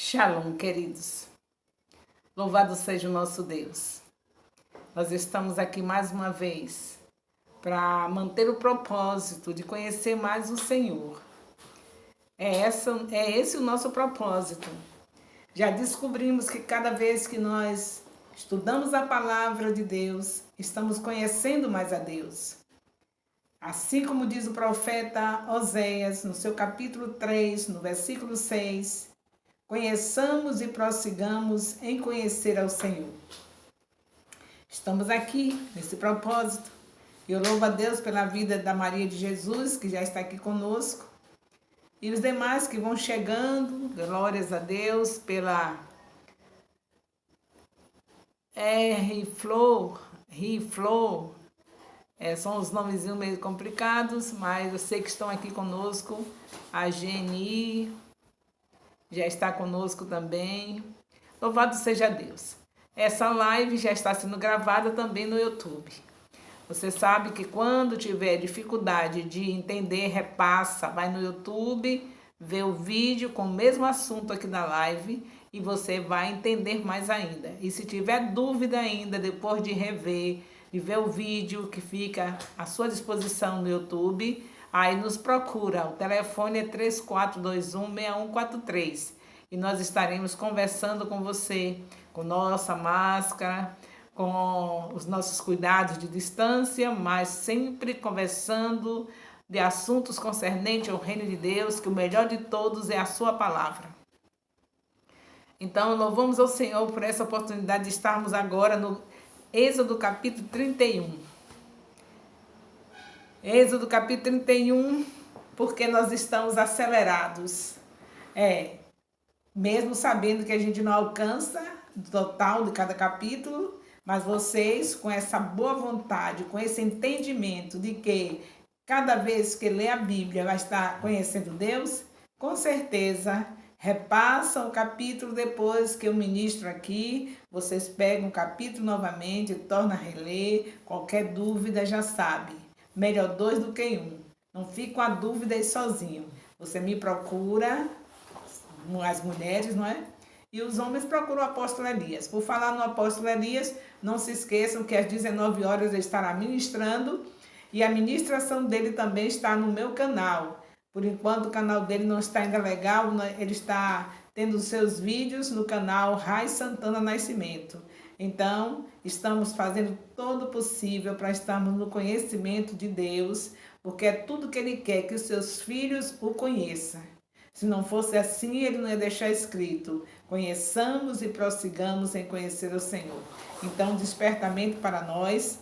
Shalom, queridos. Louvado seja o nosso Deus. Nós estamos aqui mais uma vez para manter o propósito de conhecer mais o Senhor. É esse o nosso propósito. Já descobrimos que cada vez que nós estudamos a palavra de Deus, estamos conhecendo mais a Deus. Assim como diz o profeta Oséias, no seu capítulo 3, no versículo 6, conheçamos e prossigamos em conhecer ao Senhor. Estamos aqui nesse propósito. Eu louvo a Deus pela vida da Maria de Jesus, que já está aqui conosco, e os demais que vão chegando. Glórias a Deus pela Riflor. São os nomezinhos meio complicados, mas eu sei que estão aqui conosco. A Geni já está conosco também. Louvado seja Deus. Essa live já está sendo gravada também no YouTube. Você sabe que quando tiver dificuldade de entender, repassa, vai no YouTube, vê o vídeo com o mesmo assunto aqui da live e você vai entender mais ainda. E se tiver dúvida ainda, depois de rever, de ver o vídeo que fica à sua disposição no YouTube, aí nos procura. O telefone é 3421-6143 e nós estaremos conversando com você, com nossa máscara, com os nossos cuidados de distância, mas sempre conversando de assuntos concernentes ao reino de Deus, que o melhor de todos é a sua palavra. Então, louvamos ao Senhor por essa oportunidade de estarmos agora no Êxodo capítulo 31. Êxodo capítulo 31, porque nós estamos acelerados. Mesmo sabendo que a gente não alcança o total de cada capítulo, mas vocês, com essa boa vontade, com esse entendimento de que cada vez que lê a Bíblia vai estar conhecendo Deus, com certeza repassam o capítulo depois que eu ministro aqui, vocês pegam o capítulo novamente, tornam a reler, qualquer dúvida já sabe, melhor 2 do que 1. Não fique com a dúvida aí sozinho. Você me procura, as mulheres, não é? E os homens procuram o apóstolo Elias. Por falar no apóstolo Elias, não se esqueçam que às 19 horas ele estará ministrando e a ministração dele também está no meu canal. Por enquanto o canal dele não está ainda legal, ele está tendo os seus vídeos no canal Rai Santana Nascimento. Então, estamos fazendo todo o possível para estarmos no conhecimento de Deus, porque é tudo que ele quer que os seus filhos o conheçam. Se não fosse assim, ele não ia deixar escrito: conheçamos e prossigamos em conhecer o Senhor. Então, despertamento para nós.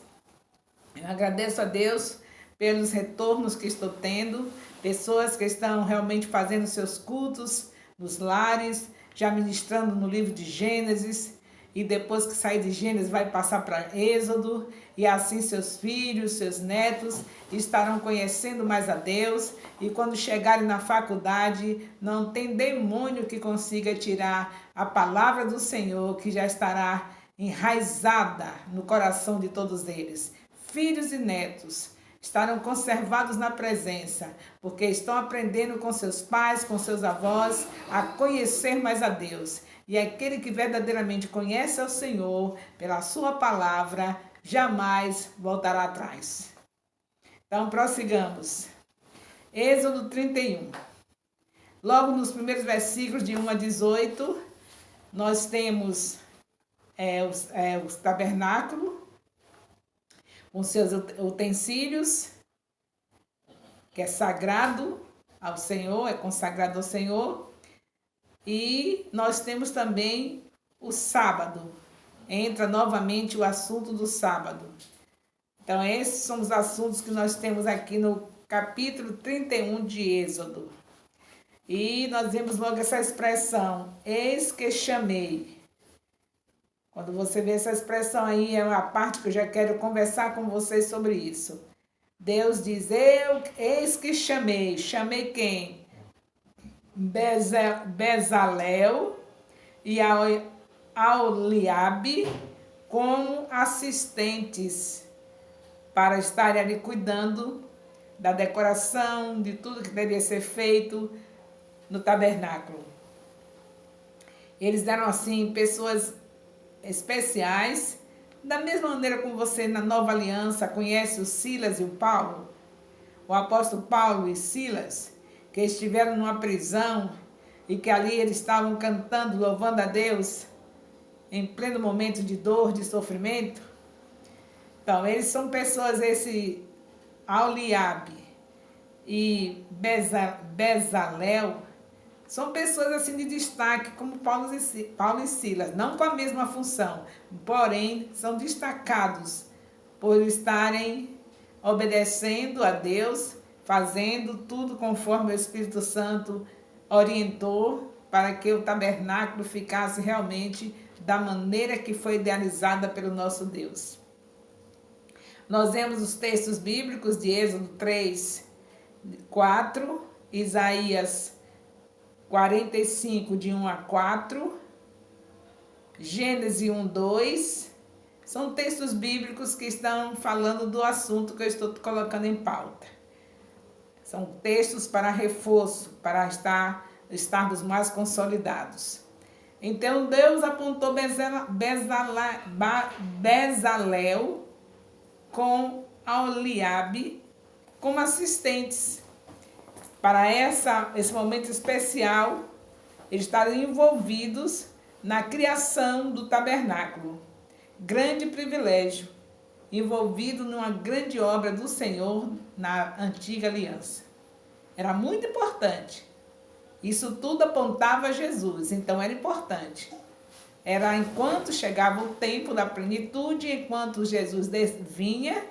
Eu agradeço a Deus pelos retornos que estou tendo, pessoas que estão realmente fazendo seus cultos nos lares, já ministrando no livro de Gênesis, e depois que sair de Gênesis vai passar para Êxodo, e assim seus filhos, seus netos estarão conhecendo mais a Deus, e quando chegarem na faculdade, não tem demônio que consiga tirar a palavra do Senhor, que já estará enraizada no coração de todos eles. Filhos e netos estarão conservados na presença, porque estão aprendendo com seus pais, com seus avós, a conhecer mais a Deus. E aquele que verdadeiramente conhece ao Senhor, pela sua palavra, jamais voltará atrás. Então, prossigamos. Êxodo 31. Logo nos primeiros versículos, de 1 a 18, nós temos os tabernáculos, com seus utensílios, que é sagrado ao Senhor, é consagrado ao Senhor. E nós temos também o sábado. Entra novamente o assunto do sábado. Então, esses são os assuntos que nós temos aqui no capítulo 31 de Êxodo. E nós vemos logo essa expressão: eis que chamei. Quando você vê essa expressão aí, é a parte que eu já quero conversar com vocês sobre isso. Deus diz: eis que chamei. Chamei quem? Bezalel e Aholiabe como assistentes para estarem ali cuidando da decoração, de tudo que deveria ser feito no tabernáculo. Eles eram, assim, pessoas especiais, da mesma maneira como você, na Nova Aliança, conhece o Silas e o Paulo, o apóstolo Paulo e Silas, que estiveram numa prisão e que ali eles estavam cantando, louvando a Deus, em pleno momento de dor, de sofrimento. Então, eles são pessoas, esse Aholiabe e Bezalel, são pessoas assim de destaque, como Paulo e Silas, não com a mesma função, porém são destacados por estarem obedecendo a Deus, fazendo tudo conforme o Espírito Santo orientou para que o tabernáculo ficasse realmente da maneira que foi idealizada pelo nosso Deus. Nós vemos os textos bíblicos de Êxodo 3, 4, Isaías 45, de 1 a 4, Gênesis 1, 2, são textos bíblicos que estão falando do assunto que eu estou colocando em pauta. São textos para reforço, para estarmos mais consolidados. Então Deus apontou Bezalel com Aholiabe como assistentes para esse momento especial. Eles estavam envolvidos na criação do tabernáculo. Grande privilégio, envolvido numa grande obra do Senhor na antiga aliança. Era muito importante. Isso tudo apontava a Jesus, então era importante. Era enquanto chegava o tempo da plenitude, enquanto Jesus vinha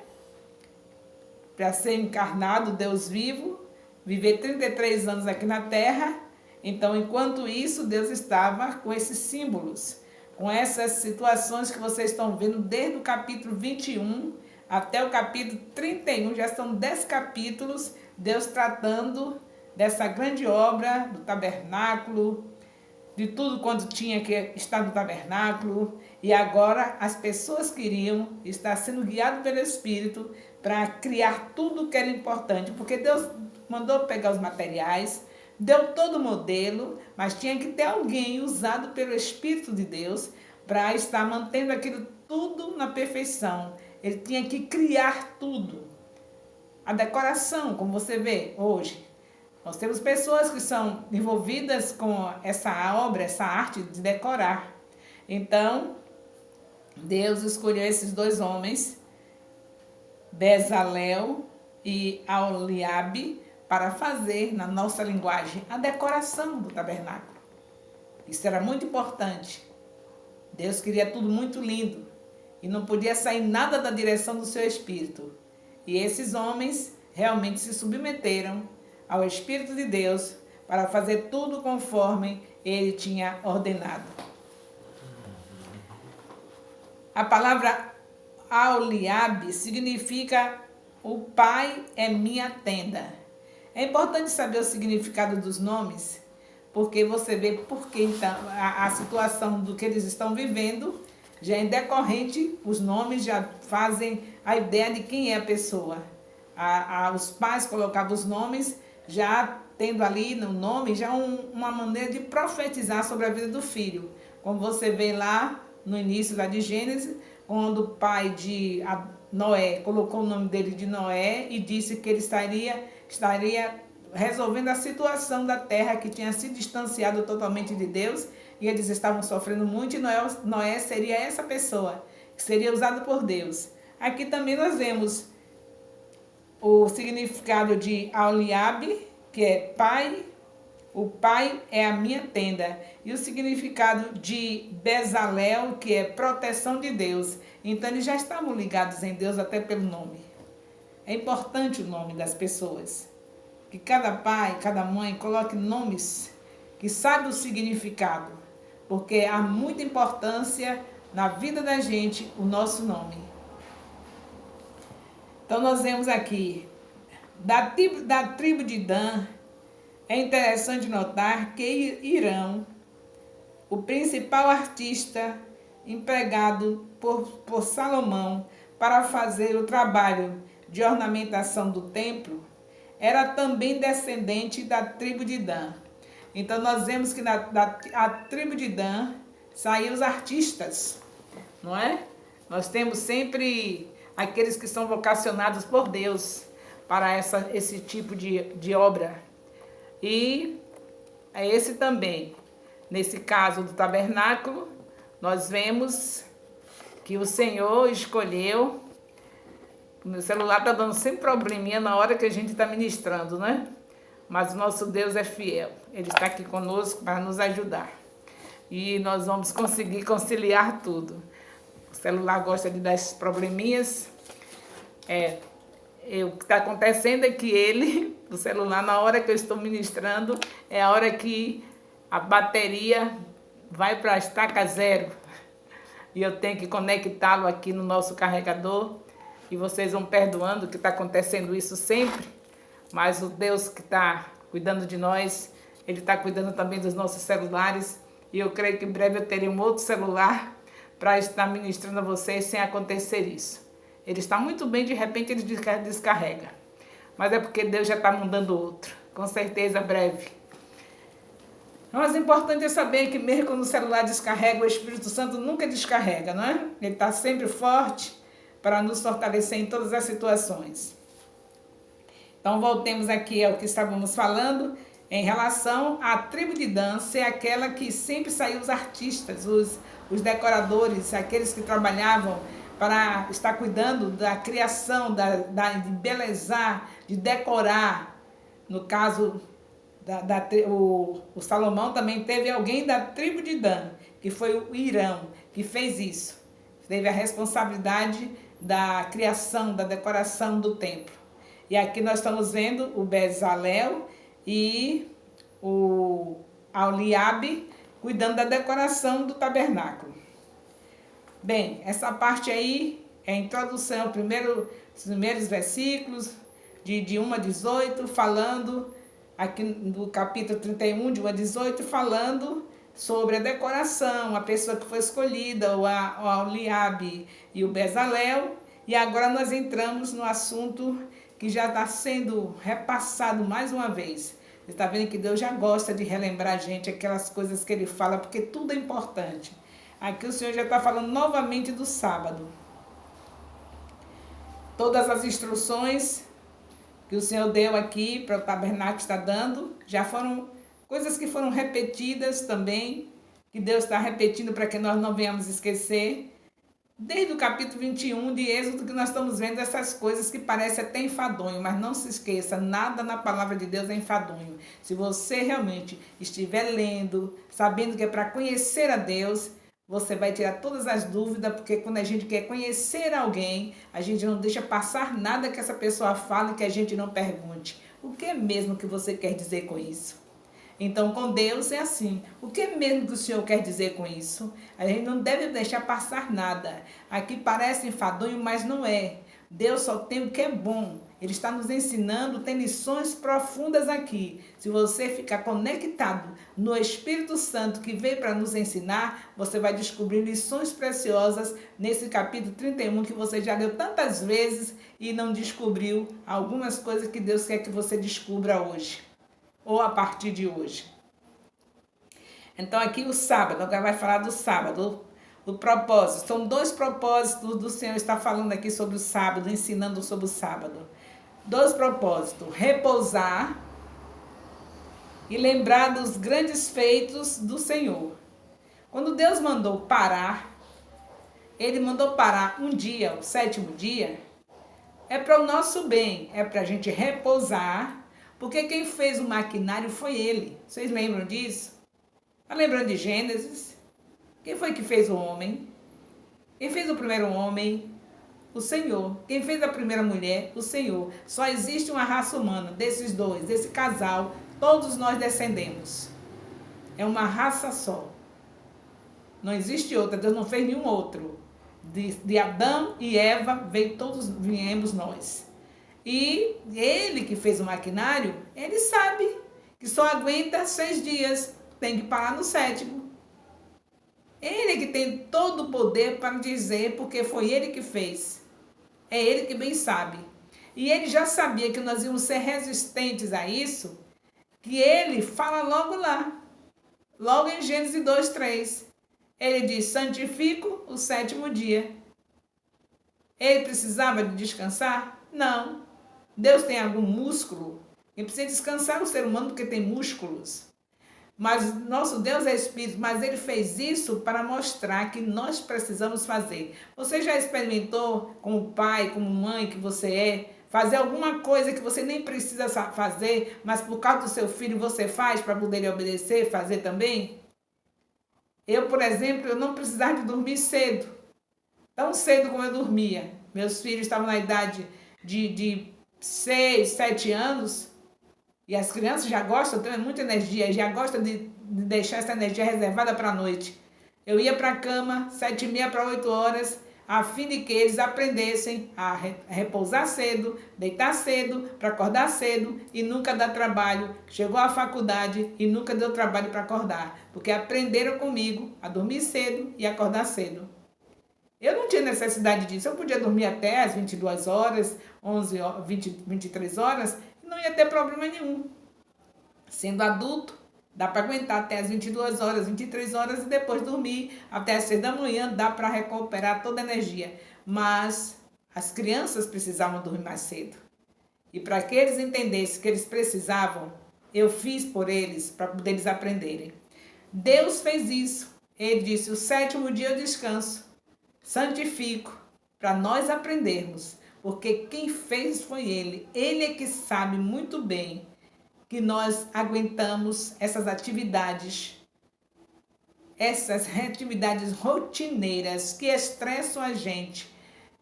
para ser encarnado, Deus vivo, viver 33 anos aqui na terra. Então, enquanto isso, Deus estava com esses símbolos, com essas situações que vocês estão vendo desde o capítulo 21 até o capítulo 31, já são 10 capítulos, Deus tratando dessa grande obra do tabernáculo, de tudo quanto tinha que estar no tabernáculo, e agora as pessoas queriam estar sendo guiadas pelo Espírito para criar tudo que era importante, porque Deus mandou pegar os materiais, deu todo o modelo, mas tinha que ter alguém usado pelo Espírito de Deus para estar mantendo aquilo tudo na perfeição. Ele tinha que criar tudo. A decoração, como você vê hoje. Nós temos pessoas que são envolvidas com essa obra, essa arte de decorar. Então, Deus escolheu esses dois homens, Bezalel e Aholiabe, para fazer, na nossa linguagem, a decoração do tabernáculo. Isso era muito importante. Deus queria tudo muito lindo e não podia sair nada da direção do seu Espírito. E esses homens realmente se submeteram ao Espírito de Deus para fazer tudo conforme ele tinha ordenado. A palavra Aholiabe significa o Pai é minha tenda. É importante saber o significado dos nomes, porque você vê porque então, a situação do que eles estão vivendo já é decorrente, os nomes já fazem a ideia de quem é a pessoa. Os pais colocavam os nomes, já tendo ali no nome, já uma maneira de profetizar sobre a vida do filho. Como você vê lá no início lá de Gênesis, quando o pai de Noé colocou o nome dele de Noé e disse que ele estaria resolvendo a situação da terra que tinha se distanciado totalmente de Deus e eles estavam sofrendo muito, e Noé seria essa pessoa que seria usada por Deus. Aqui também nós vemos o significado de Aholiabe, que é pai, o pai é a minha tenda, e o significado de Bezalel, que é proteção de Deus. Então eles já estavam ligados em Deus até pelo nome. É importante o nome das pessoas. Que cada pai, cada mãe coloque nomes que saibam o significado, porque há muita importância na vida da gente o nosso nome. Então nós vemos aqui, da tribo de Dan, é interessante notar que Irão, o principal artista empregado por Salomão para fazer o trabalho de ornamentação do templo, era também descendente da tribo de Dan. Então nós vemos que a tribo de Dan saíram os artistas, não é? Nós temos sempre aqueles que são vocacionados por Deus para esse tipo de obra. E é esse também. Nesse caso do tabernáculo, nós vemos que o Senhor escolheu. O meu celular está dando sempre probleminha na hora que a gente está ministrando, né? Mas o nosso Deus é fiel. Ele está aqui conosco para nos ajudar. E nós vamos conseguir conciliar tudo. O celular gosta de dar esses probleminhas. O que está acontecendo é que o celular, na hora que eu estou ministrando, é a hora que a bateria vai para a estaca zero. E eu tenho que conectá-lo aqui no nosso carregador. E vocês vão perdoando que está acontecendo isso sempre. Mas o Deus que está cuidando de nós, Ele está cuidando também dos nossos celulares. E eu creio que em breve eu terei um outro celular para estar ministrando a vocês sem acontecer isso. Ele está muito bem, de repente ele descarrega. Mas é porque Deus já está mandando outro. Com certeza, breve. Mas o importante é saber que mesmo quando o celular descarrega, o Espírito Santo nunca descarrega, não é? Ele está sempre forte para nos fortalecer em todas as situações. Então, voltemos aqui ao que estávamos falando em relação à tribo de Dan ser aquela que sempre saiu os artistas, os decoradores, aqueles que trabalhavam para estar cuidando da criação, de embelezar, de decorar. No caso, o Salomão também teve alguém da tribo de Dan, que foi o Irão, que fez isso. Teve a responsabilidade da criação, da decoração do templo. E aqui nós estamos vendo o Bezalel e o Aholiabe cuidando da decoração do tabernáculo. Bem, essa parte aí é a introdução, os primeiros versículos, de 1 a 18, falando, aqui no capítulo 31, de 1 a 18, falando sobre a decoração, a pessoa que foi escolhida, o Aholiabe e o Bezalel. E agora nós entramos no assunto que já está sendo repassado mais uma vez. Você está vendo que Deus já gosta de relembrar a gente aquelas coisas que Ele fala, porque tudo é importante. Aqui o Senhor já está falando novamente do sábado. Todas as instruções que o Senhor deu aqui para o tabernáculo está dando, já foram coisas que foram repetidas também, que Deus está repetindo para que nós não venhamos esquecer. Desde o capítulo 21 de Êxodo que nós estamos vendo essas coisas que parecem até enfadonho, mas não se esqueça, nada na palavra de Deus é enfadonho. Se você realmente estiver lendo, sabendo que é para conhecer a Deus, você vai tirar todas as dúvidas, porque quando a gente quer conhecer alguém, a gente não deixa passar nada que essa pessoa fale que a gente não pergunte. O que é mesmo que você quer dizer com isso? Então, com Deus é assim. O que é mesmo que o Senhor quer dizer com isso? A gente não deve deixar passar nada. Aqui parece enfadonho, mas não é. Deus só tem o que é bom. Ele está nos ensinando, tem lições profundas aqui. Se você ficar conectado no Espírito Santo que veio para nos ensinar, você vai descobrir lições preciosas nesse capítulo 31 que você já leu tantas vezes e não descobriu algumas coisas que Deus quer que você descubra hoje, ou a partir de hoje. Então aqui o sábado, agora vai falar do sábado, o propósito. São 2 propósitos do Senhor está falando aqui sobre o sábado, ensinando sobre o sábado. 2 propósitos: repousar e lembrar dos grandes feitos do Senhor. Quando Deus mandou parar, Ele mandou parar um dia, o 7º dia, é para o nosso bem, é para a gente repousar, porque quem fez o maquinário foi Ele. Vocês lembram disso? Está lembrando de Gênesis? Quem foi que fez o homem? Quem fez o primeiro homem? O Senhor. Quem fez a primeira mulher? O Senhor. Só existe uma raça humana, desses 2, desse casal, todos nós descendemos. É uma raça só. Não existe outra, Deus não fez nenhum outro. De Adão e Eva, viemos nós. E Ele que fez o maquinário, Ele sabe que só aguenta 6 dias, tem que parar no 7º. Ele que tem todo o poder para dizer, porque foi Ele que fez. É Ele que bem sabe. E Ele já sabia que nós íamos ser resistentes a isso, que ele fala logo lá, logo em Gênesis 2:3. Ele diz: santifico o sétimo dia. Ele precisava de descansar? Não. Deus tem algum músculo? Ele precisa descansar o ser humano porque tem músculos. Mas nosso Deus é Espírito, mas Ele fez isso para mostrar que nós precisamos fazer. Você já experimentou, como pai, como mãe que você é, fazer alguma coisa que você nem precisa fazer, mas por causa do seu filho você faz para poder ele obedecer, fazer também? Eu, por exemplo, eu não precisava de dormir cedo, tão cedo como eu dormia. Meus filhos estavam na idade de 6, 7 anos, e as crianças já gostam, têm muita energia, já gostam de deixar essa energia reservada para a noite. Eu ia para a cama, 7h30 para 8 horas, a fim de que eles aprendessem a repousar cedo, deitar cedo, para acordar cedo e nunca dar trabalho. Chegou à faculdade e nunca deu trabalho para acordar, porque aprenderam comigo a dormir cedo e acordar cedo. Eu não tinha necessidade disso, eu podia dormir até às 22 horas, 11, 23 horas, e não ia ter problema nenhum. Sendo adulto, dá para aguentar até as 22 horas, 23 horas e depois dormir até as 6 da manhã, dá para recuperar toda a energia. Mas as crianças precisavam dormir mais cedo. E para que eles entendessem que eles precisavam, eu fiz por eles, para poder eles aprenderem. Deus fez isso. Ele disse: o sétimo dia eu descanso, santifico, para nós aprendermos. Porque quem fez foi Ele. Ele é que sabe muito bem que nós aguentamos essas atividades rotineiras que estressam a gente.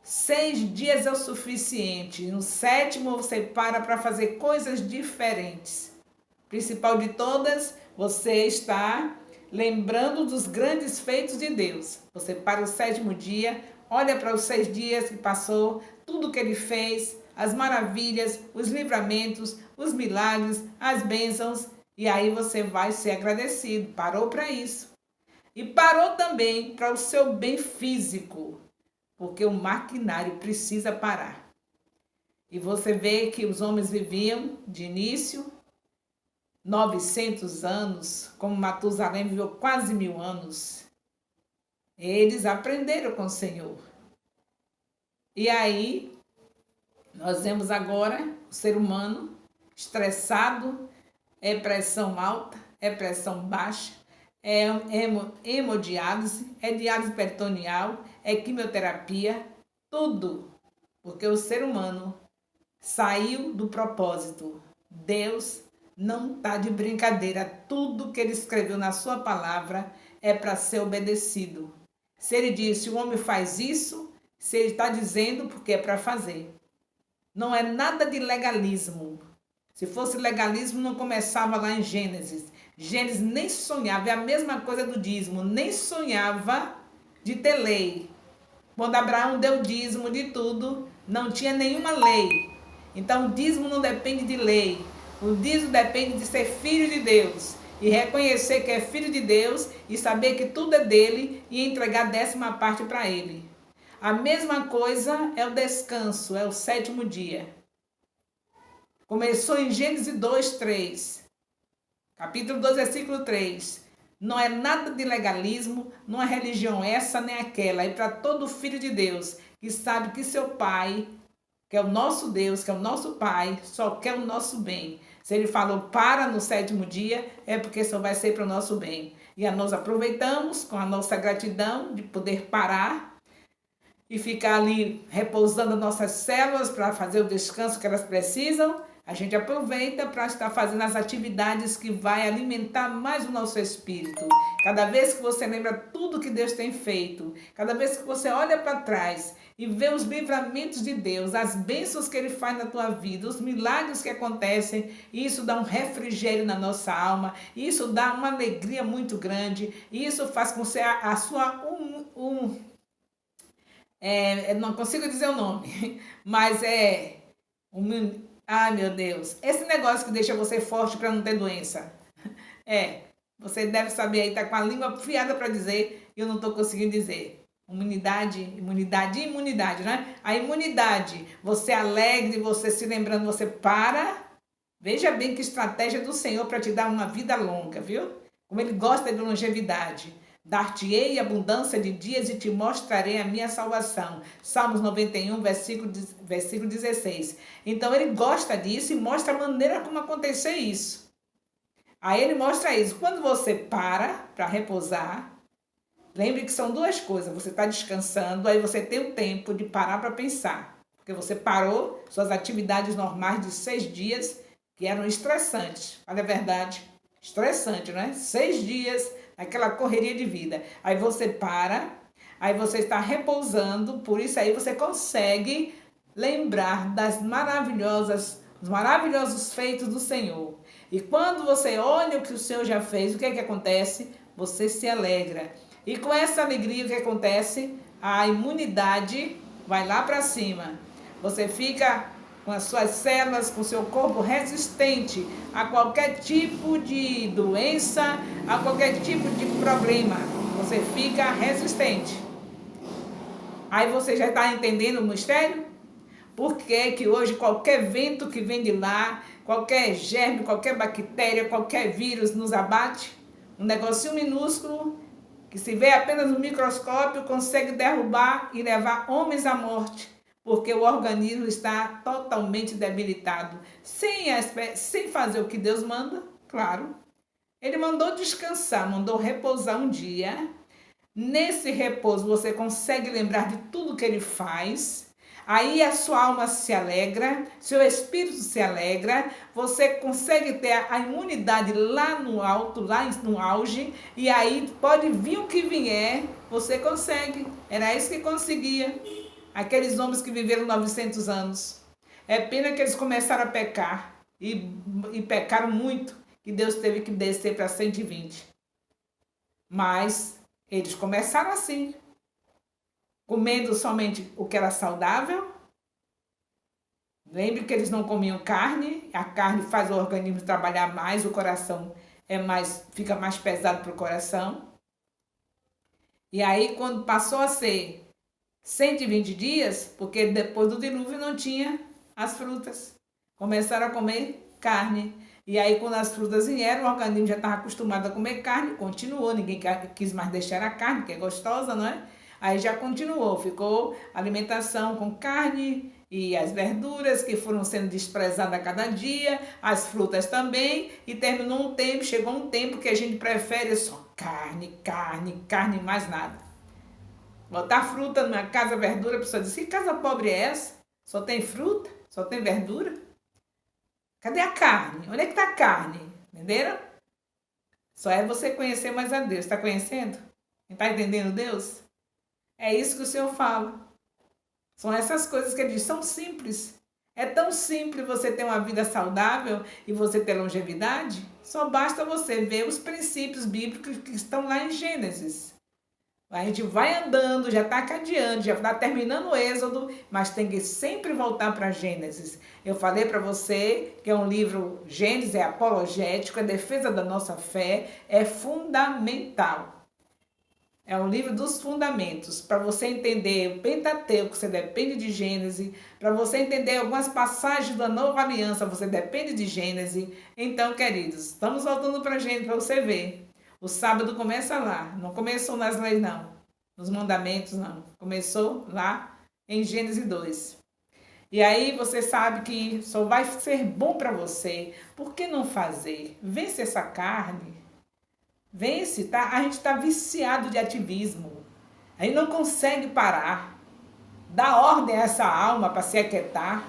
6 dias é o suficiente. No sétimo você para fazer coisas diferentes. Principal de todas, você está lembrando dos grandes feitos de Deus. Você para o sétimo dia, olha para os 6 dias que passou, tudo que Ele fez, as maravilhas, os livramentos, os milagres, as bênçãos, e aí você vai ser agradecido. Parou para isso. E parou também para o seu bem físico, porque o maquinário precisa parar. E você vê que os homens viviam de início 900 anos, como Matusalém viveu quase 1000 anos. Eles aprenderam com o Senhor. E aí, nós vemos agora o ser humano estressado, é pressão alta, é pressão baixa, é hemodiálise, é diálise peritoneal, é quimioterapia, tudo. Porque o ser humano saiu do propósito. Deus não está de brincadeira. Tudo que Ele escreveu na sua palavra é para ser obedecido. Se Ele disse, o homem faz isso, se Ele está dizendo, porque é para fazer. Não é nada de legalismo. Se fosse legalismo, não começava lá em Gênesis. Gênesis nem sonhava, é a mesma coisa do dízimo, nem sonhava de ter lei. Quando Abraão deu dízimo de tudo, não tinha nenhuma lei. Então, o dízimo não depende de lei. O dízimo depende de ser filho de Deus. E reconhecer que é filho de Deus e saber que tudo é dele e entregar a 10ª parte para ele. A mesma coisa é o descanso, é o sétimo dia. Começou em Gênesis 2:3. Capítulo 2, versículo 3. Não é nada de legalismo, não é religião essa nem aquela. É para todo filho de Deus que sabe que seu pai, que é o nosso Deus, que é o nosso Pai, só quer o nosso bem. Se Ele falou para no sétimo dia, é porque só vai ser para o nosso bem. E nós aproveitamos com a nossa gratidão de poder parar e ficar ali repousando nossas células para fazer o descanso que elas precisam. A gente aproveita para estar fazendo as atividades que vai alimentar mais o nosso espírito. Cada vez que você lembra tudo que Deus tem feito, cada vez que você olha para trás e vê os livramentos de Deus, as bênçãos que Ele faz na tua vida, os milagres que acontecem, isso dá um refrigério na nossa alma, isso dá uma alegria muito grande, isso faz com que a sua não consigo dizer o nome, mas ai, meu Deus, esse negócio que deixa você forte para não ter doença. Você deve saber aí, tá com a língua afiada para dizer, e eu não estou conseguindo dizer. Imunidade, né? A imunidade, você alegre, você se lembrando, você para, Veja bem que estratégia do Senhor para te dar uma vida longa, viu? Como Ele gosta de longevidade. Dar-te-ei abundância de dias e te mostrarei a minha salvação. Salmos 91, versículo 16. Então Ele gosta disso e mostra a maneira como acontecer isso. Aí Ele mostra isso. Quando você para repousar, lembre que são duas coisas. Você está descansando, aí você tem o tempo de parar para pensar. Porque você parou suas atividades normais de 6 dias, que eram estressantes. Olha a verdade, estressante, né? 6 dias, aquela correria de vida. Aí você para, aí você está repousando, por isso aí você consegue lembrar dos maravilhosos feitos do Senhor. E quando você olha o que o Senhor já fez, o que é que acontece? Você se alegra. E com essa alegria, o que acontece? A imunidade vai lá para cima. Você fica com as suas células, com o seu corpo resistente a qualquer tipo de doença, a qualquer tipo de problema. Você fica resistente. Aí você já está entendendo o mistério? Por que que hoje qualquer vento que vem de lá, qualquer germe, qualquer bactéria, qualquer vírus nos abate? Um negocinho minúsculo que se vê apenas no microscópio consegue derrubar e levar homens à morte, porque o organismo está totalmente debilitado, sem fazer o que Deus manda, claro. Ele mandou descansar, mandou repousar um dia. Nesse repouso você consegue lembrar de tudo que ele faz. Aí a sua alma se alegra, seu espírito se alegra, você consegue ter a imunidade lá no alto, lá no auge, e aí pode vir o que vier, você consegue. Era isso que conseguia. Aqueles homens que viveram 900 anos. É pena que eles começaram a pecar, e pecaram muito, que Deus teve que descer para 120. Mas eles começaram assim, comendo somente o que era saudável. Lembre que eles não comiam carne, a carne faz o organismo trabalhar mais, o coração fica mais pesado para o coração. E aí, quando passou a ser 120 dias, porque depois do dilúvio não tinha as frutas, começaram a comer carne. E aí, quando as frutas vieram, o organismo já estava acostumado a comer carne, continuou, ninguém quis mais deixar a carne, que é gostosa, não é? Aí já continuou, ficou alimentação com carne e as verduras que foram sendo desprezadas a cada dia, as frutas também, e terminou um tempo, chegou um tempo que a gente prefere só carne, carne, carne, mais nada. Botar fruta numa casa, verdura, a pessoa diz, que casa pobre é essa? Só tem fruta? Só tem verdura? Cadê a carne? Onde é que está a carne? Entenderam? Só é você conhecer mais a Deus. Está conhecendo? Está entendendo Deus? É isso que o Senhor fala. São essas coisas que ele diz, são simples. É tão simples você ter uma vida saudável e você ter longevidade. Só basta você ver os princípios bíblicos que estão lá em Gênesis. A gente vai andando, já está cadeando, já está terminando o Êxodo, mas tem que sempre voltar para Gênesis. Eu falei para você que é um livro, Gênesis é apologético, é defesa da nossa fé, é fundamental. É um livro dos fundamentos. Para você entender o Pentateuco, você depende de Gênesis. Para você entender algumas passagens da Nova Aliança, você depende de Gênesis. Então, queridos, estamos voltando para Gênesis para você ver. O sábado começa lá, não começou nas leis não, nos mandamentos não, começou lá em Gênesis 2. E aí você sabe que só vai ser bom para você, por que não fazer? Vence essa carne, vence, tá? A gente está viciado de ativismo, a gente não consegue parar, dá ordem a essa alma para se aquietar.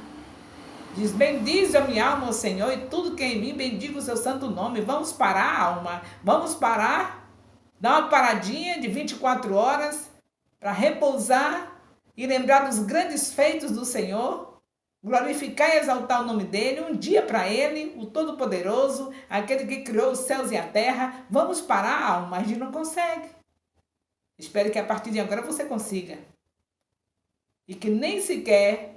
Diz, bendize a minha alma, o Senhor, e tudo que é em mim, bendiga o seu santo nome. Vamos parar, alma. Vamos parar, dar uma paradinha de 24 horas para repousar e lembrar dos grandes feitos do Senhor, glorificar e exaltar o nome dEle, um dia para Ele, o Todo-Poderoso, aquele que criou os céus e a terra. Vamos parar, alma, mas a gente não consegue. Espero que a partir de agora você consiga. E que nem sequer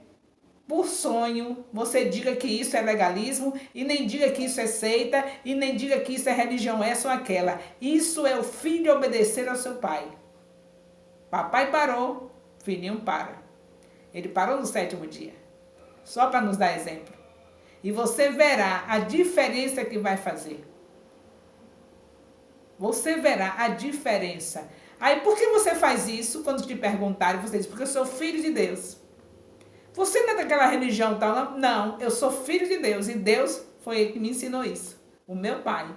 por sonho, você diga que isso é legalismo, e nem diga que isso é seita, e nem diga que isso é religião essa ou aquela. Isso é o filho obedecer ao seu pai. Papai parou, filhinho para. Ele parou no 7º dia. Só para nos dar exemplo. E você verá a diferença que vai fazer. Você verá a diferença. Aí, por que você faz isso? Quando te perguntarem, você diz, porque eu sou filho de Deus. Você não é daquela religião tal, não? Não, eu sou filho de Deus. E Deus foi ele que me ensinou isso. O meu pai.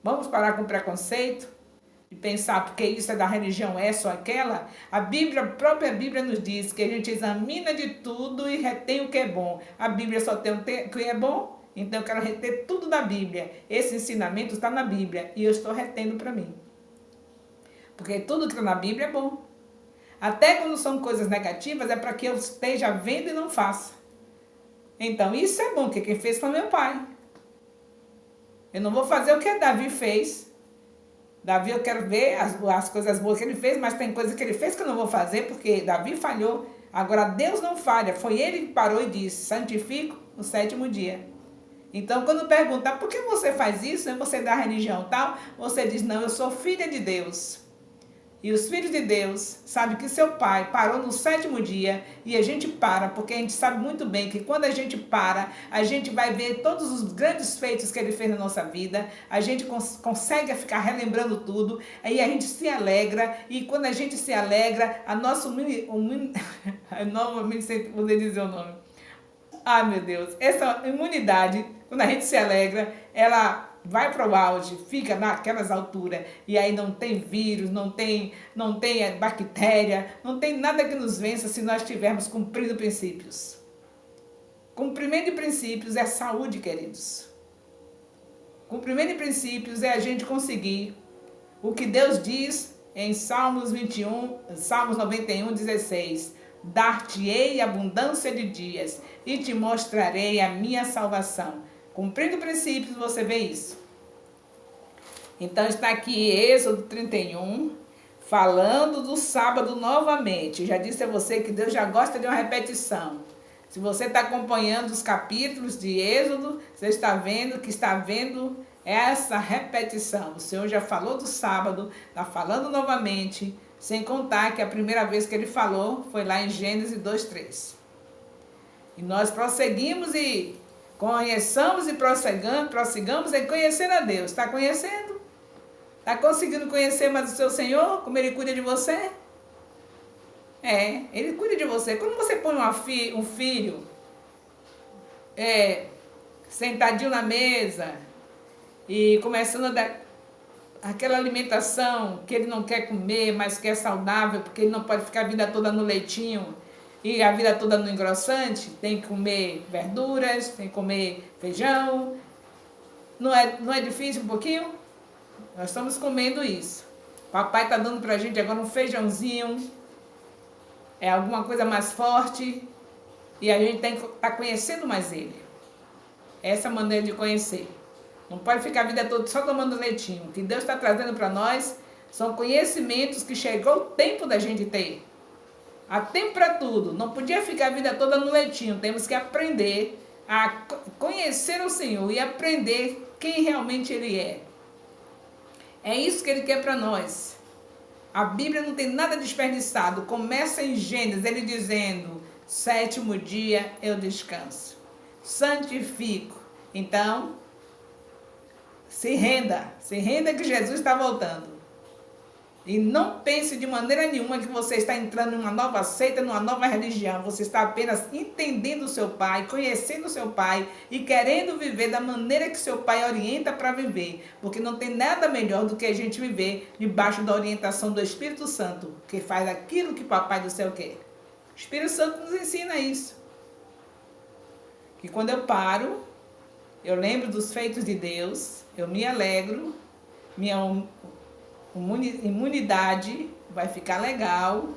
Vamos parar com preconceito? E pensar porque isso é da religião essa ou aquela? A Bíblia, a própria Bíblia nos diz que a gente examina de tudo e retém o que é bom. A Bíblia só tem o que é bom, então eu quero reter tudo da Bíblia. Esse ensinamento está na Bíblia e eu estou retendo para mim. Porque tudo que está na Bíblia é bom. Até quando são coisas negativas é para que eu esteja vendo e não faça. Então isso é bom, porque quem fez foi meu pai. Eu não vou fazer o que Davi fez. Davi, eu quero ver as coisas boas que ele fez, mas tem coisas que ele fez que eu não vou fazer, porque Davi falhou. Agora, Deus não falha. Foi ele que parou e disse, santifico no 7º dia. Então, quando perguntar por que você faz isso, você é da religião tal, você diz, não, eu sou filha de Deus. E os filhos de Deus sabem que seu pai parou no 7º dia e a gente para, porque a gente sabe muito bem que quando a gente para, a gente vai ver todos os grandes feitos que ele fez na nossa vida, a gente consegue ficar relembrando tudo, aí a gente se alegra e quando a gente se alegra, a nossa novamente sem poder dizer o nome. Ah, meu Deus, essa imunidade, quando a gente se alegra, ela vai para o auge, fica naquelas alturas, e aí não tem vírus, não tem bactéria, não tem nada que nos vença se nós estivermos cumprindo princípios. Cumprimento de princípios é saúde, queridos. Cumprimento de princípios é a gente conseguir o que Deus diz em Salmos 91, 16. Dar-te-ei abundância de dias e te mostrarei a minha salvação. Cumprindo princípios, você vê isso. Então está aqui Êxodo 31, falando do sábado novamente. Já disse a você que Deus já gosta de uma repetição. Se você está acompanhando os capítulos de Êxodo, você está vendo essa repetição. O Senhor já falou do sábado, está falando novamente, sem contar que a primeira vez que ele falou foi lá em Gênesis 2:3. E nós prosseguimos e conheçamos e prossigamos em conhecer a Deus. Está conhecendo? Está conseguindo conhecer mais o seu Senhor? Como Ele cuida de você? Ele cuida de você. Quando você põe um filho sentadinho na mesa e começando a dar aquela alimentação que ele não quer comer, mas que é saudável, porque ele não pode ficar a vida toda no leitinho e a vida toda no engrossante, tem que comer verduras, tem que comer feijão. Não é difícil um pouquinho? Nós estamos comendo isso. Papai está dando para a gente agora um feijãozinho, alguma coisa mais forte, e a gente tem que estar conhecendo mais ele. Essa é a maneira de conhecer. Não pode ficar a vida toda só tomando leitinho. O que Deus está trazendo para nós são conhecimentos que chegou o tempo da gente ter. Há tempo para tudo. Não podia ficar a vida toda no leitinho. Temos que aprender a conhecer o Senhor e aprender quem realmente Ele é. É isso que Ele quer para nós. A Bíblia não tem nada desperdiçado. Começa em Gênesis, Ele dizendo, 7º dia eu descanso. Santifico. Então, se renda que Jesus está voltando. E não pense de maneira nenhuma que você está entrando em uma nova seita, numa nova religião. Você está apenas entendendo o seu Pai, conhecendo o seu Pai e querendo viver da maneira que seu Pai orienta para viver. Porque não tem nada melhor do que a gente viver debaixo da orientação do Espírito Santo, que faz aquilo que o Papai do céu quer. O Espírito Santo nos ensina isso. Que quando eu paro, eu lembro dos feitos de Deus, eu me alegro, minha imunidade vai ficar legal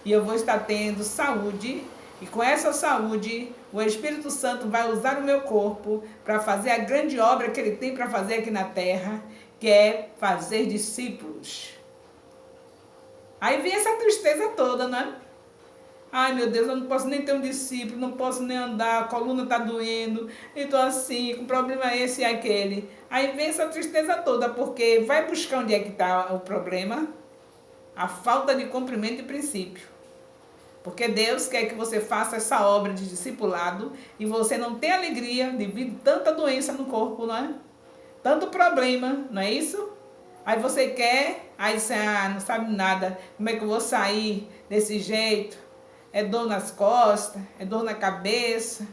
e eu vou estar tendo saúde. E com essa saúde, o Espírito Santo vai usar o meu corpo para fazer a grande obra que Ele tem para fazer aqui na terra, que é fazer discípulos. Aí vem essa tristeza toda, né? Ai, meu Deus, eu não posso nem ter um discípulo, não posso nem andar, a coluna está doendo, estou assim, com problema esse e aquele. Aí vem essa tristeza toda, porque vai buscar onde é que está o problema? A falta de cumprimento de princípio. Porque Deus quer que você faça essa obra de discipulado e você não tem alegria devido a tanta doença no corpo, não é? Tanto problema, não é isso? Aí você quer, aí você não sabe nada, como é que eu vou sair desse jeito? É dor nas costas, é dor na cabeça,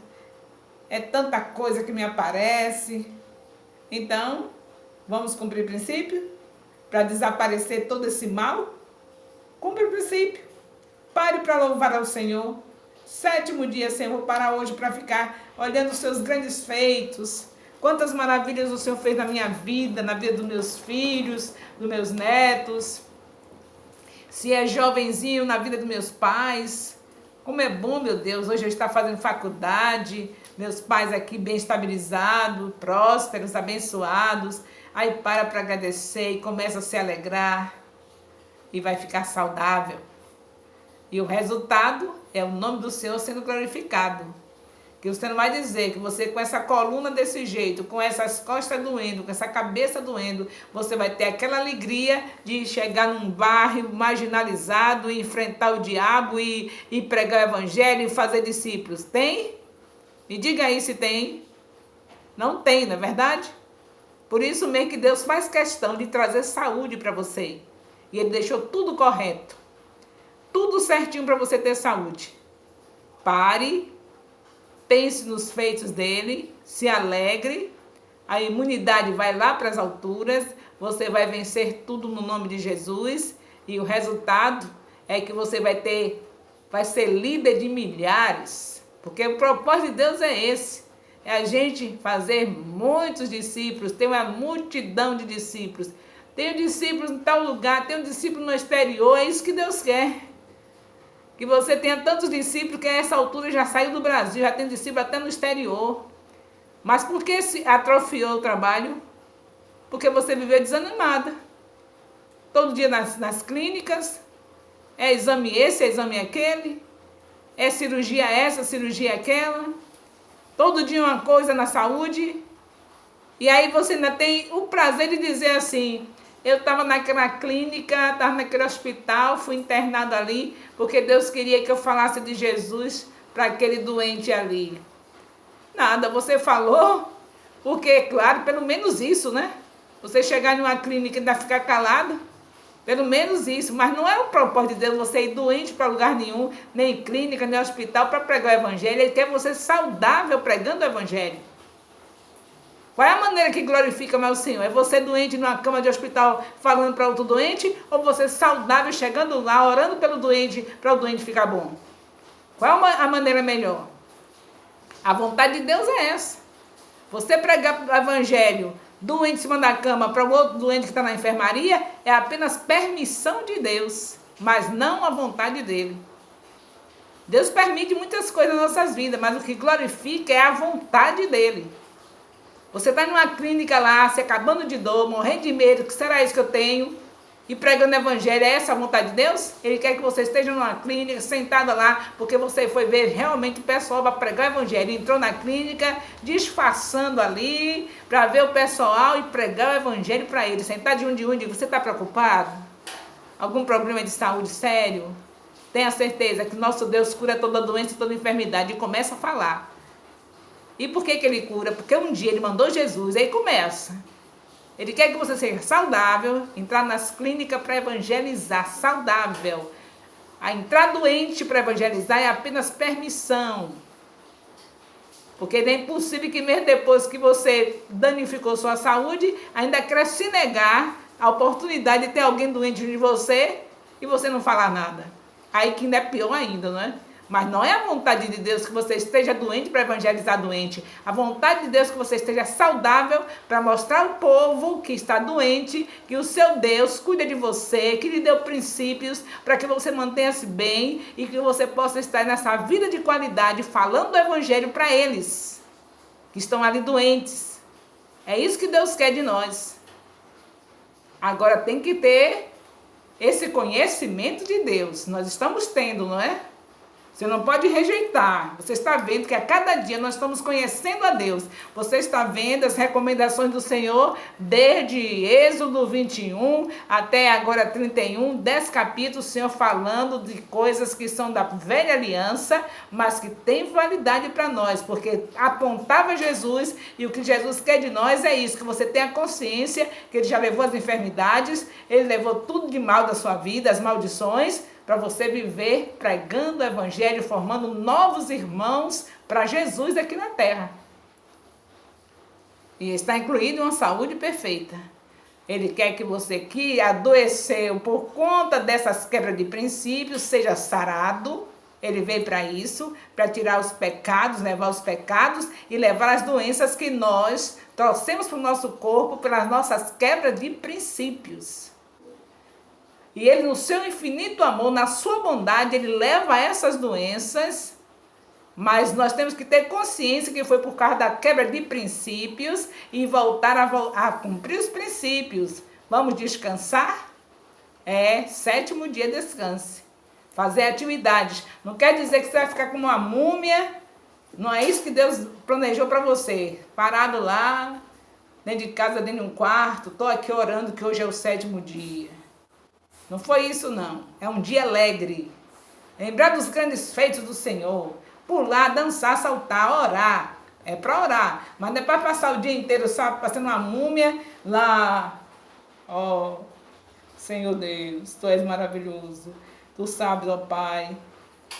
é tanta coisa que me aparece. Então, vamos cumprir o princípio? Para desaparecer todo esse mal? Cumpre o princípio. Pare para louvar ao Senhor. 7º dia, Senhor, vou parar hoje para ficar olhando os seus grandes feitos. Quantas maravilhas o Senhor fez na minha vida, na vida dos meus filhos, dos meus netos. Se é jovenzinho, na vida dos meus pais. Como é bom, meu Deus, hoje eu estou fazendo faculdade, meus pais aqui bem estabilizados, prósperos, abençoados. Aí para agradecer e começa a se alegrar e vai ficar saudável. E o resultado é o nome do Senhor sendo glorificado. Que você não vai dizer que você com essa coluna desse jeito, com essas costas doendo, com essa cabeça doendo, você vai ter aquela alegria de chegar num bairro marginalizado e enfrentar o diabo e pregar o evangelho e fazer discípulos. Tem? Me diga aí se tem. Não tem, não é verdade? Por isso mesmo que Deus faz questão de trazer saúde para você. E Ele deixou tudo correto. Tudo certinho para você ter saúde. Pare. Pense nos feitos dele, se alegre, a imunidade vai lá para as alturas, você vai vencer tudo no nome de Jesus e o resultado é que você vai ser líder de milhares, porque o propósito de Deus é esse, é a gente fazer muitos discípulos, ter uma multidão de discípulos, tem discípulos em tal lugar, tem um discípulo no exterior, é isso que Deus quer. Que você tenha tantos discípulos que a essa altura já saiu do Brasil, já tem discípulo até no exterior. Mas por que se atrofiou o trabalho? Porque você viveu desanimada. Todo dia nas clínicas, é exame esse, é exame aquele, é cirurgia essa, cirurgia aquela. Todo dia uma coisa na saúde. E aí você ainda tem o prazer de dizer assim... Eu estava naquela clínica, estava naquele hospital, fui internado ali, porque Deus queria que eu falasse de Jesus para aquele doente ali. Nada, você falou, porque, claro, pelo menos isso, né? Você chegar em uma clínica e ainda ficar calado, pelo menos isso, mas não é o propósito de Deus você ir doente para lugar nenhum, nem clínica, nem hospital, para pregar o evangelho. Ele quer você saudável pregando o evangelho. Qual é a maneira que glorifica mais o Senhor? É você doente numa cama de hospital falando para outro doente? Ou você saudável chegando lá, orando pelo doente, para o doente ficar bom? Qual é a maneira melhor? A vontade de Deus é essa. Você pregar o evangelho doente em cima da cama para o outro doente que está na enfermaria é apenas permissão de Deus, mas não a vontade dele. Deus permite muitas coisas nas nossas vidas, mas o que glorifica é a vontade dele. Você está numa clínica lá, se acabando de dor, morrendo de medo, que será isso que eu tenho? E pregando o evangelho, é essa a vontade de Deus? Ele quer que você esteja numa clínica, sentada lá, porque você foi ver realmente o pessoal para pregar o evangelho. Entrou na clínica, disfarçando ali, para ver o pessoal e pregar o evangelho para eles. Sentar de um, você está preocupado? Algum problema de saúde sério? Tenha certeza que nosso Deus cura toda doença e toda enfermidade. E começa a falar. E por que ele cura? Porque um dia ele mandou Jesus, aí começa. Ele quer que você seja saudável, entrar nas clínicas para evangelizar, saudável. A entrar doente para evangelizar é apenas permissão. Porque é impossível que mesmo depois que você danificou sua saúde, ainda quer se negar a oportunidade de ter alguém doente de você e você não falar nada. Aí que ainda é pior ainda, não é? Mas não é a vontade de Deus que você esteja doente para evangelizar doente. A vontade de Deus é que você esteja saudável para mostrar ao povo que está doente, que o seu Deus cuida de você, que lhe deu princípios para que você mantenha-se bem e que você possa estar nessa vida de qualidade falando do evangelho para eles, que estão ali doentes. É isso que Deus quer de nós. Agora tem que ter esse conhecimento de Deus. Nós estamos tendo, não é? Você não pode rejeitar. Você está vendo que a cada dia nós estamos conhecendo a Deus. Você está vendo as recomendações do Senhor desde Êxodo 21 até agora 31, 10 capítulos, o Senhor falando de coisas que são da velha aliança, mas que tem validade para nós, porque apontava Jesus, e o que Jesus quer de nós é isso, que você tenha consciência que Ele já levou as enfermidades, Ele levou tudo de mal da sua vida, as maldições, para você viver pregando o evangelho, formando novos irmãos para Jesus aqui na terra. E está incluído uma saúde perfeita. Ele quer que você que adoeceu por conta dessas quebras de princípios seja sarado. Ele veio para isso, para tirar os pecados, levar os pecados e levar as doenças que nós trouxemos para o nosso corpo pelas nossas quebras de princípios. E Ele, no seu infinito amor, na sua bondade, Ele leva essas doenças, mas nós temos que ter consciência que foi por causa da quebra de princípios e voltar a cumprir os princípios. Vamos descansar? 7º dia descanse. Fazer atividades. Não quer dizer que você vai ficar como uma múmia. Não é isso que Deus planejou para você. Parado lá, dentro de casa, dentro de um quarto. Estou aqui orando que hoje é o 7º dia. Não foi isso, não. É um dia alegre. Lembrar dos grandes feitos do Senhor. Pular, dançar, saltar, orar. É para orar. Mas não é para passar o dia inteiro só passando uma múmia lá. Ó, Senhor Deus, Tu és maravilhoso. Tu sabes, ó Pai.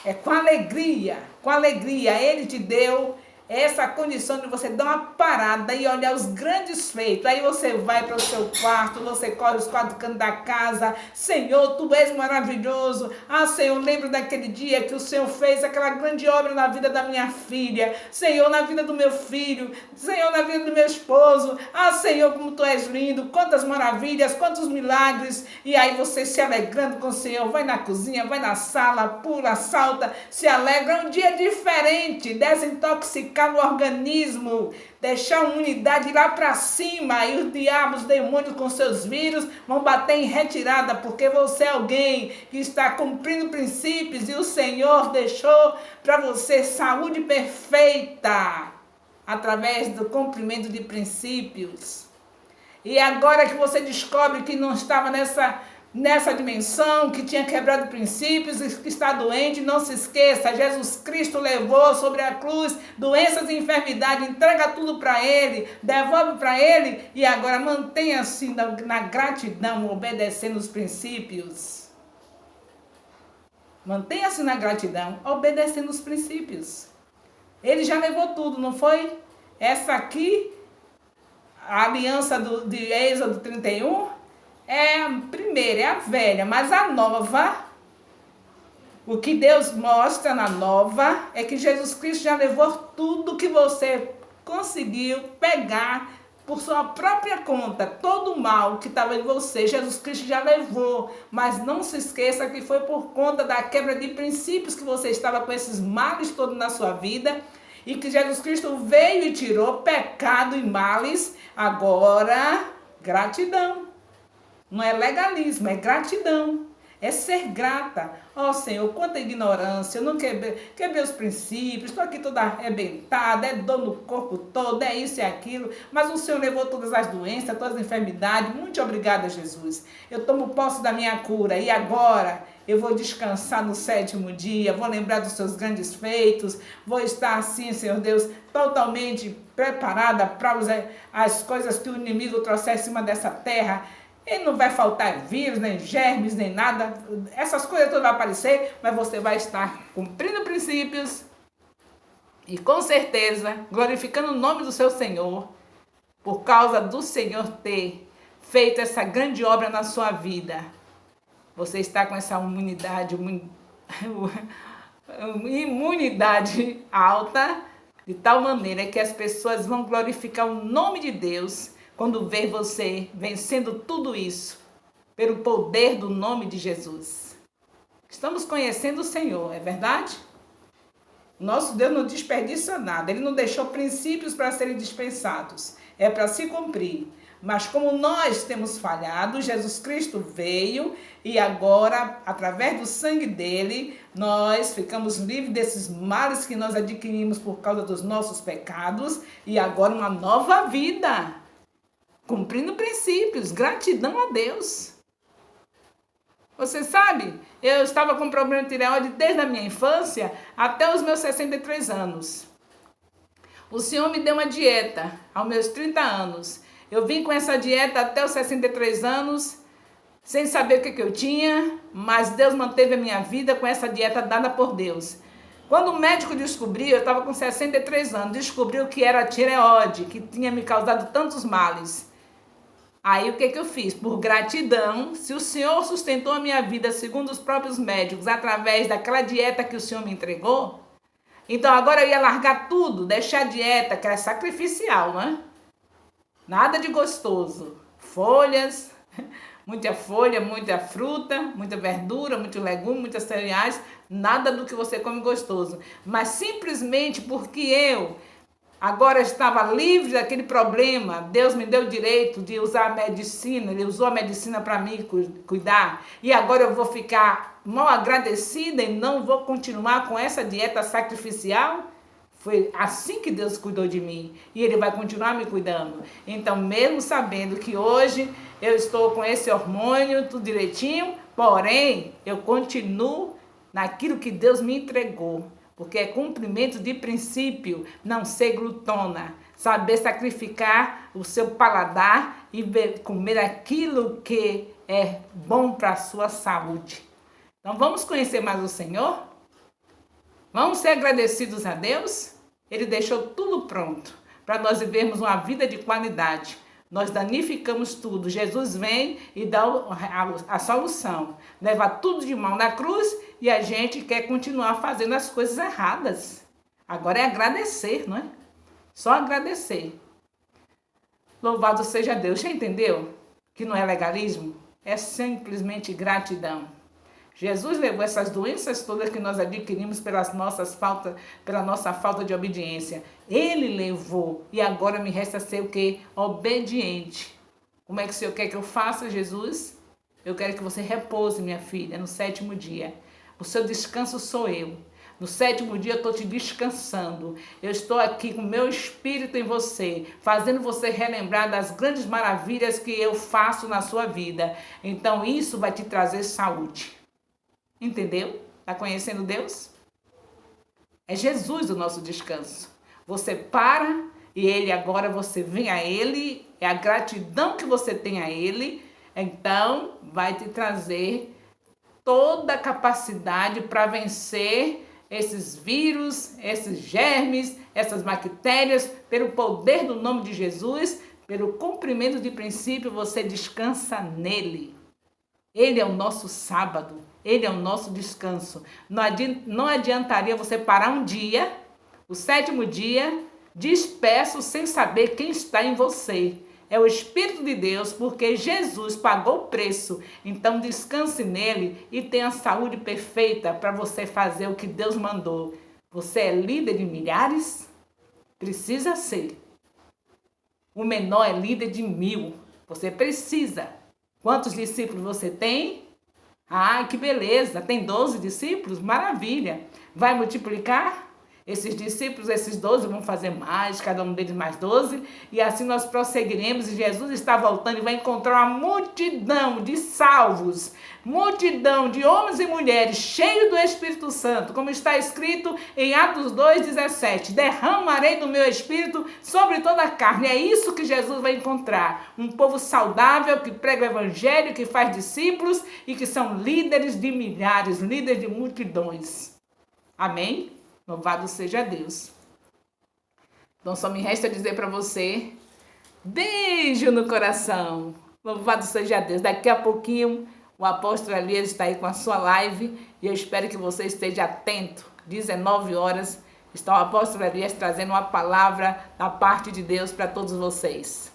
É com alegria, com alegria. Ele te deu essa condição de você dar uma parada e olhar os grandes feitos. Aí você vai para o seu quarto, você corre os 4 cantos da casa. Senhor, Tu és maravilhoso. Ah, Senhor, lembro daquele dia que o Senhor fez aquela grande obra na vida da minha filha. Senhor, na vida do meu filho. Senhor, na vida do meu esposo. Ah, Senhor, como Tu és lindo. Quantas maravilhas, quantos milagres. E aí você se alegrando com o Senhor. Vai na cozinha, vai na sala, pula, salta, se alegra. É um dia diferente, desintoxicar o organismo, deixar a imunidade lá para cima, e os diabos, demônios com seus vírus vão bater em retirada, porque você é alguém que está cumprindo princípios e o Senhor deixou para você saúde perfeita através do cumprimento de princípios. E agora que você descobre que não estava nessa dimensão, que tinha quebrado princípios, que está doente, não se esqueça, Jesus Cristo levou sobre a cruz doenças e enfermidades, entrega tudo para Ele, devolve para Ele, e agora mantenha-se na gratidão, obedecendo os princípios. Mantenha-se na gratidão, obedecendo os princípios. Ele já levou tudo, não foi? Essa aqui, a aliança de Êxodo 31, é a primeira, é a velha, mas a nova, o que Deus mostra na nova é que Jesus Cristo já levou tudo que você conseguiu pegar por sua própria conta. Todo o mal que estava em você, Jesus Cristo já levou. Mas não se esqueça que foi por conta da quebra de princípios que você estava com esses males todos na sua vida, e que Jesus Cristo veio e tirou pecado e males. Agora, gratidão. Não é legalismo, é gratidão. É ser grata. Ó Senhor, quanta ignorância, eu não quebrei os princípios, estou aqui toda arrebentada, é dor no corpo todo, é isso e aquilo, mas o Senhor levou todas as doenças, todas as enfermidades. Muito obrigada, Jesus. Eu tomo posse da minha cura e agora eu vou descansar no 7º dia, vou lembrar dos seus grandes feitos, vou estar assim, Senhor Deus, totalmente preparada para as coisas que o inimigo trouxer em cima dessa terra. E não vai faltar vírus, nem germes, nem nada. Essas coisas todas vão aparecer, mas você vai estar cumprindo princípios e com certeza glorificando o nome do seu Senhor, por causa do Senhor ter feito essa grande obra na sua vida. Você está com essa imunidade alta, de tal maneira que as pessoas vão glorificar o nome de Deus quando ver você vencendo tudo isso, pelo poder do nome de Jesus. Estamos conhecendo o Senhor, é verdade? Nosso Deus não desperdiça nada. Ele não deixou princípios para serem dispensados. É para se cumprir. Mas como nós temos falhado, Jesus Cristo veio e agora, através do sangue dele, nós ficamos livres desses males que nós adquirimos por causa dos nossos pecados e agora uma nova vida, cumprindo princípios, gratidão a Deus. Você sabe, eu estava com problema de tireoide desde a minha infância até os meus 63 anos. O Senhor me deu uma dieta aos meus 30 anos. Eu vim com essa dieta até os 63 anos, sem saber o que eu tinha, mas Deus manteve a minha vida com essa dieta dada por Deus. Quando o médico descobriu, eu estava com 63 anos, descobriu que era a tireoide, que tinha me causado tantos males. Aí o que eu fiz? Por gratidão, se o Senhor sustentou a minha vida, segundo os próprios médicos, através daquela dieta que o Senhor me entregou, então agora eu ia largar tudo, deixar a dieta, que era sacrificial, não é? Nada de gostoso. Folhas, muita folha, muita fruta, muita verdura, muito legume, muitas cereais, nada do que você come gostoso. Mas simplesmente porque eu agora estava livre daquele problema, Deus me deu o direito de usar a medicina, Ele usou a medicina para mim cuidar, e agora eu vou ficar mal agradecida e não vou continuar com essa dieta sacrificial? Foi assim que Deus cuidou de mim e Ele vai continuar me cuidando. Então, mesmo sabendo que hoje eu estou com esse hormônio, tudo direitinho, porém, eu continuo naquilo que Deus me entregou. Porque é cumprimento de princípio, não ser glutona, saber sacrificar o seu paladar e comer aquilo que é bom para a sua saúde. Então vamos conhecer mais o Senhor? Vamos ser agradecidos a Deus? Ele deixou tudo pronto para nós vivermos uma vida de qualidade. Nós danificamos tudo. Jesus vem e dá a solução. Leva tudo de mão na cruz e a gente quer continuar fazendo as coisas erradas. Agora é agradecer, não é? Só agradecer. Louvado seja Deus. Já entendeu que não é legalismo? É simplesmente gratidão. Jesus levou essas doenças todas que nós adquirimos pela nossa falta de obediência. Ele levou. E agora me resta ser o quê? Obediente. Como é que o Senhor quer que eu faça, Jesus? Eu quero que você repouse, minha filha, no 7º dia. O seu descanso sou eu. No 7º dia eu estou te descansando. Eu estou aqui com o meu espírito em você, fazendo você relembrar das grandes maravilhas que eu faço na sua vida. Então isso vai te trazer saúde. Entendeu? Está conhecendo Deus? É Jesus o nosso descanso. Você para e Ele agora você vem a Ele, é a gratidão que você tem a Ele, então vai te trazer toda a capacidade para vencer esses vírus, esses germes, essas bactérias, pelo poder do nome de Jesus, pelo cumprimento de princípio, você descansa nele. Ele é o nosso sábado, Ele é o nosso descanso. Não adiantaria você parar um dia, o 7º dia, disperso sem saber quem está em você. É o Espírito de Deus, porque Jesus pagou o preço. Então descanse nele e tenha saúde perfeita para você fazer o que Deus mandou. Você é líder de milhares? Precisa ser. O menor é líder de 1000. Você precisa. Quantos discípulos você tem? Ah, que beleza! Tem 12 discípulos? Maravilha! Vai multiplicar? Esses discípulos, esses 12 vão fazer mais, cada um deles mais 12, e assim nós prosseguiremos, e Jesus está voltando e vai encontrar uma multidão de salvos, multidão de homens e mulheres cheios do Espírito Santo, como está escrito em Atos 2,17, derramarei do meu Espírito sobre toda a carne. É isso que Jesus vai encontrar, um povo saudável, que prega o Evangelho, que faz discípulos e que são líderes de milhares, líderes de multidões. Amém? Louvado seja Deus. Então só me resta dizer para você, beijo no coração. Louvado seja Deus. Daqui a pouquinho o apóstolo Elias está aí com a sua live e eu espero que você esteja atento. 19 horas está o apóstolo Elias trazendo uma palavra da parte de Deus para todos vocês.